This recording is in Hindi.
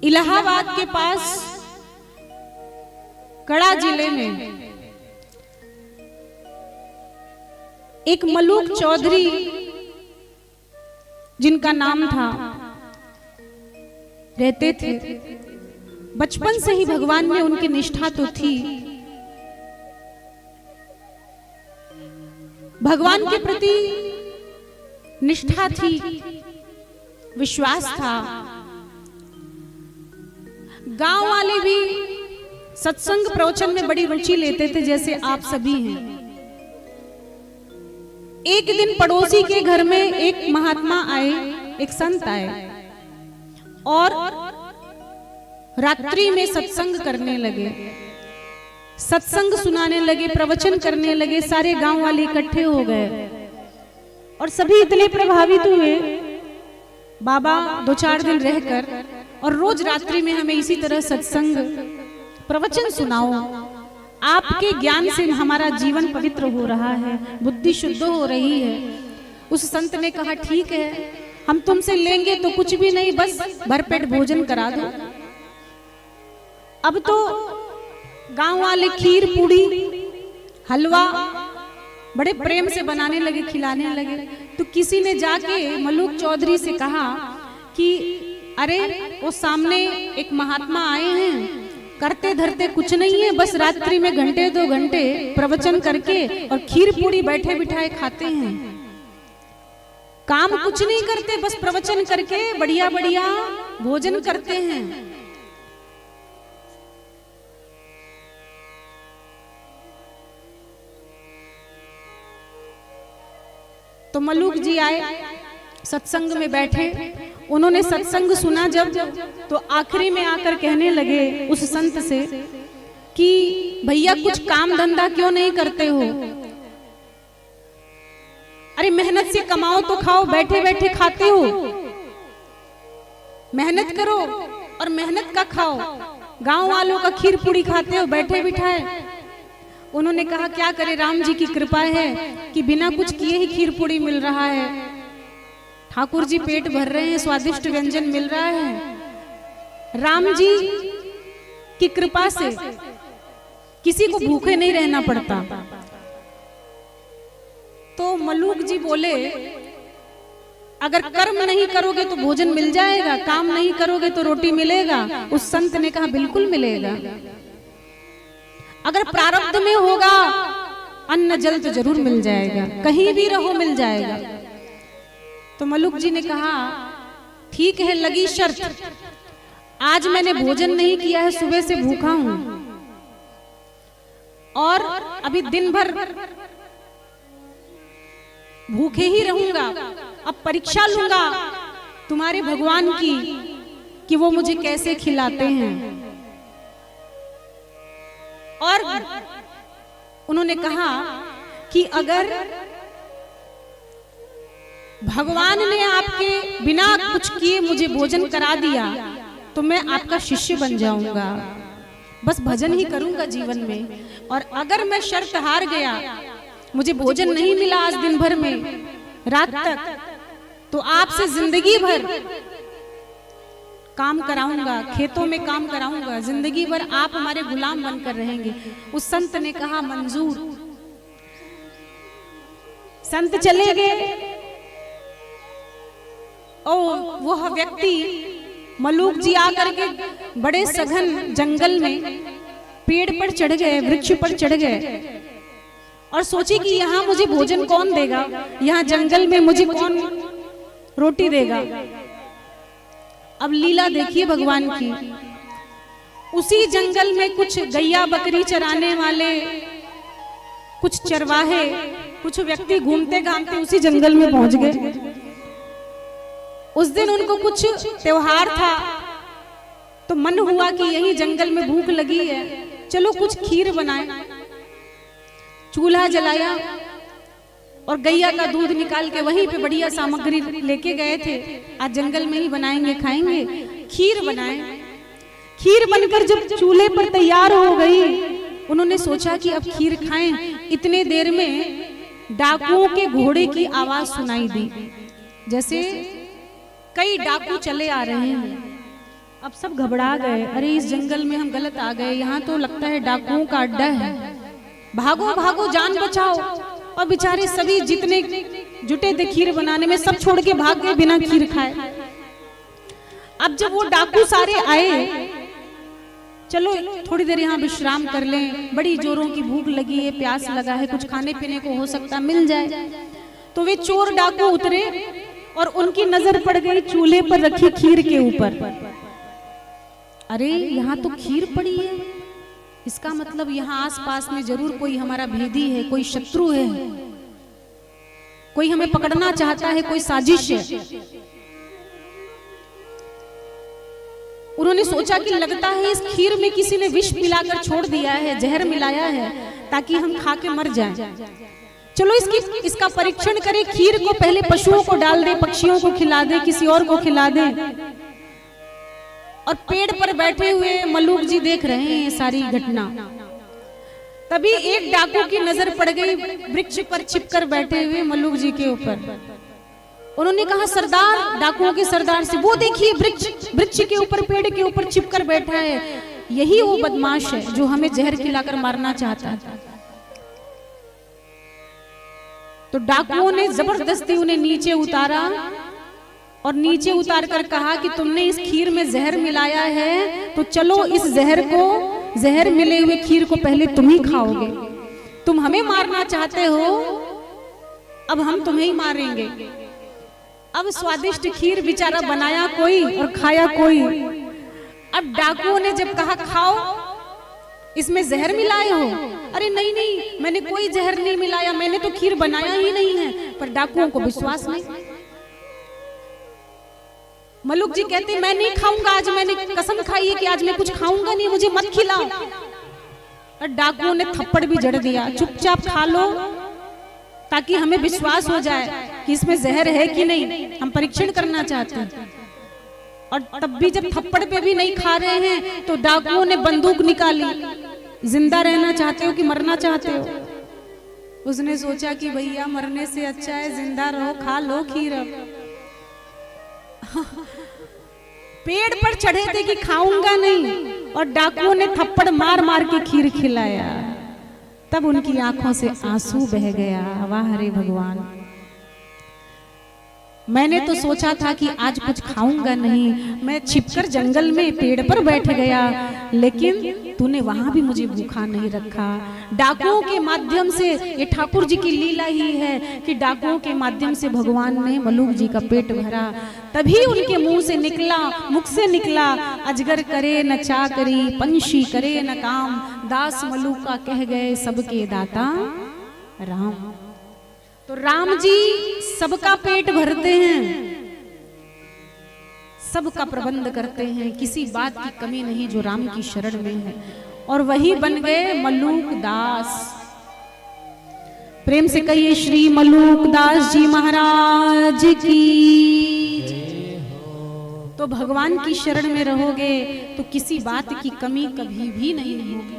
इलाहाबाद के पास कड़ा जिले में एक मलूक चौधरी जिनका नाम था रहते थे। बचपन से ही भगवान में उनकी निष्ठा तो थी, भगवान के प्रति निष्ठा थी, विश्वास था। गांव वाले भी सत्संग प्रवचन में बड़ी रुचि लेते थे, जैसे आप सभी हैं। एक दिन पड़ोसी के घर में एक महात्मा आए, एक संत आए और रात्रि में सत्संग करने लगे, सत्संग सुनाने लगे, प्रवचन करने लगे। सारे गांव वाले इकट्ठे हो गए और सभी इतने प्रभावित हुए, बाबा 2-4 दिन रहकर और रोज रात्रि में हमें इसी तरह सत्संग प्रवचन सुनाओ, आपके ज्ञान से हमारा जीवन पवित्र हो रहा है, बुद्धि शुद्ध हो रही है। उस संत ने कहा ठीक है, हम तुमसे लेंगे तो कुछ भी नहीं, बस भरपेट भोजन करा दो। अब तो गांव वाले खीर पूड़ी हलवा बड़े प्रेम से बनाने लगे, खिलाने लगे। तो किसी ने जाके मलूक चौधरी से कहा कि अरे वो सामने एक महात्मा आए हैं, करते धरते कुछ नहीं है, बस रात्रि में घंटे 2 घंटे प्रवचन करके और खीर पूड़ी बैठे बिठाए खाते हैं, काम कुछ नहीं करते, बस प्रवचन करके बढ़िया बढ़िया भोजन करते हैं। तो मलूक जी आए, सत्संग में बैठे, उन्होंने सत्संग सुना जब, तो आखिरी में आकर कहने लगे उस संत से कि भैया कुछ काम धंधा क्यों नहीं करते हो? अरे मेहनत से कमाओ तो खाओ, बैठे बैठे खाते हो, मेहनत करो और मेहनत का खाओ। गांव वालों का खीर पूड़ी खाते हो बैठे बिठाए। उन्होंने कहा क्या करे, राम जी की कृपा है कि बिना कुछ किए ही खीर पूड़ी मिल रहा है, ठाकुर जी पेट भर रहे हैं, स्वादिष्ट व्यंजन मिल रहा है। राम जी की कृपा से किसी को भूखे नहीं रहना पड़ता। तो मलूक जी बोले अगर कर्म नहीं करोगे तो भोजन मिल जाएगा, काम नहीं करोगे तो रोटी मिलेगा। उस संत ने कहा बिल्कुल मिलेगा, अगर प्रारब्ध में होगा अन्न जल तो जरूर मिल जाएगा, कहीं भी रहो मिल जाएगा। तो मलूक जी ने कहा ठीक है, लगी शर्त, आज मैंने भोजन नहीं किया है, सुबह से भूखा हूं और अभी दिन भर भूखे ही रहूंगा। अब परीक्षा लूंगा तुम्हारे भगवान की कि वो मुझे कैसे खिलाते हैं। और उन्होंने कहा कि अगर भगवान ने आपके बिना कुछ किए मुझे भोजन करा दिया तो मैं आपका शिष्य बन जाऊंगा, बस भजन ही करूंगा जीवन में। और अगर मैं शर्त हार गया, मुझे भोजन नहीं मिला आज दिन भर में रात तक, तो आपसे जिंदगी भर काम कराऊंगा, खेतों में काम कराऊंगा, जिंदगी भर आप हमारे गुलाम बनकर रहेंगे। उस संत ने कहा मंजूर। संत चले गए। ओ वह व्यक्ति मलूक जी आकर के बड़े सघन जंगल में पेड़ पर चढ़ गए, वृक्ष पर चढ़ गए और सोचे कि यहाँ मुझे भोजन कौन देगा, यहाँ जंगल में मुझे कौन रोटी देगा। अब लीला देखिए भगवान की, उसी जंगल में कुछ गैया बकरी चराने वाले, कुछ चरवाहे, कुछ व्यक्ति घूमते घामते उसी जंगल में पहुंच गए। उस दिन उनको कुछ त्योहार था तो मन हुआ कि यही जंगल में भूख लगी है, चलो कुछ खीर बनाए। चूल्हा जलाया और गैया का दूध निकाल के वहीं पे बढ़िया सामग्री लेके गए थे, आज जंगल में ही बनाएंगे खाएंगे। खीर बनाए। खीर बनकर जब चूल्हे पर तैयार हो गई, उन्होंने सोचा कि अब खीर खाएं। इतने देर में डाकुओं के घोड़े की आवाज सुनाई दी, जैसे कई डाकू चले आ रहे हैं। अब सब घबरा गए, अरे इस जंगल में हम गलत आ गए, यहाँ तो लगता है डाकुओं का अड्डा है, भागो भागो जान बचाओ। और बेचारे सभी जितने जुटे थे खीर बनाने में, सब छोड़ के भाग गए बिना खीर खाए। अब जब वो डाकू सारे आए, चलो थोड़ी देर यहाँ विश्राम कर लें, बड़ी जोरों की भूख लगी है, प्यास लगा है, कुछ खाने पीने को हो सकता मिल जाए। तो वे चोर डाकू उतरे और उनकी नजर पड़ गई चूल्हे पर रखी खीर के ऊपर। अरे यहाँ तो खीर पड़ी है, इसका मतलब यहाँ आसपास में जरूर कोई हमारा भेदी है, कोई शत्रु है, कोई हमें पकड़ना चाहता है, कोई साजिश है। उन्होंने सोचा कि लगता है इस खीर में किसी ने विष मिलाकर छोड़ दिया है, जहर मिलाया है, ताकि हम खा के मर जाएं। चलो इसका परीक्षण करें, खीर को पहले पशुओं को डाल दे, पक्षियों को खिला दे, किसी और को खिला दे। और पेड़ पर बैठे हुए मल्लूक जी देख रहे हैं ये सारी घटना। तभी एक डाकू की नजर पड़ गई वृक्ष पर छिपकर बैठे हुए मल्लूक जी के ऊपर। उन्होंने कहा, सरदार, डाकुओं के सरदार से, वो देखिए वृक्ष के ऊपर, पेड़ के ऊपर छिपकर बैठा है, यही वो बदमाश है जो हमें जहर खिलाकर मारना चाहता है। तो डाकुओं ने जबरदस्ती उन्हें नीचे उतारा और नीचे उतार कर कहा कि तुमने इस खीर में जहर मिलाया है, तो चलो इस जहर मिले हुए खीर को पहले तुम ही खाओगे। तुम हमें मारना चाहते हो, अब हम तुम्हें ही मारेंगे। अब स्वादिष्ट खीर बेचारा बनाया कोई और खाया कोई। अब डाकुओं ने जब कहा खाओ, इसमें जहर मिलाए हो? अरे नहीं नहीं, मैंने कोई जहर नहीं मिलाया, मैंने तो खीर बनाया ही नहीं है। पर डाकुओं को विश्वास नहीं। मल्लूक जी कहते मैं नहीं खाऊंगा आज, मैंने कसम खाई है कि आज मैं कुछ खाऊंगा नहीं, मुझे मत खिलाओ। और डाकुओं ने थप्पड़ भी जड़ दिया, चुपचाप खा लो ताकि हमें विश्वास हो जाए कि इसमें जहर है कि नहीं, हम परीक्षण करना चाहते हैं। और तब भी जब थप्पड़ पे भी नहीं खा रहे हैं तो डाकुओं ने बंदूक निकाली, जिंदा रहना चाहते हो कि मरना चाहते हो? उसने सोचा कि भैया मरने से अच्छा है जिंदा रहो, खा लो खीर। पेड़ पर चढ़े थे कि खाऊंगा नहीं, और डाकुओं ने थप्पड़ मार मार के खीर खिलाया। तब उनकी आंखों से आंसू बह गया। वाह रे भगवान, मैंने तो सोचा था कि आज कुछ खाऊंगा नहीं, मैं छिपकर जंगल में पेड़ पर बैठ गया, लेकिन तूने वहां भी मुझे भूखा नहीं रखा। डाकुओं के माध्यम से, ये ठाकुर जी की लीला ही है कि डाकुओं के माध्यम से भगवान ने मल्लूक जी का पेट भरा। तभी उनके मुख से निकला, अजगर करे न चाकरी, पंछी करे न काम, दास मल्लूका कह गए सबके दाता राम। तो राम जी सबका पेट भरते हैं, सबका प्रबंध करते हैं, किसी बात की कमी नहीं जो राम की शरण में है। और वही बन गए मल्लूक दास। प्रेम से कहिए श्री मल्लूक दास जी महाराज की। तो भगवान की शरण में रहोगे तो किसी बात की कमी कभी भी नहीं होगी।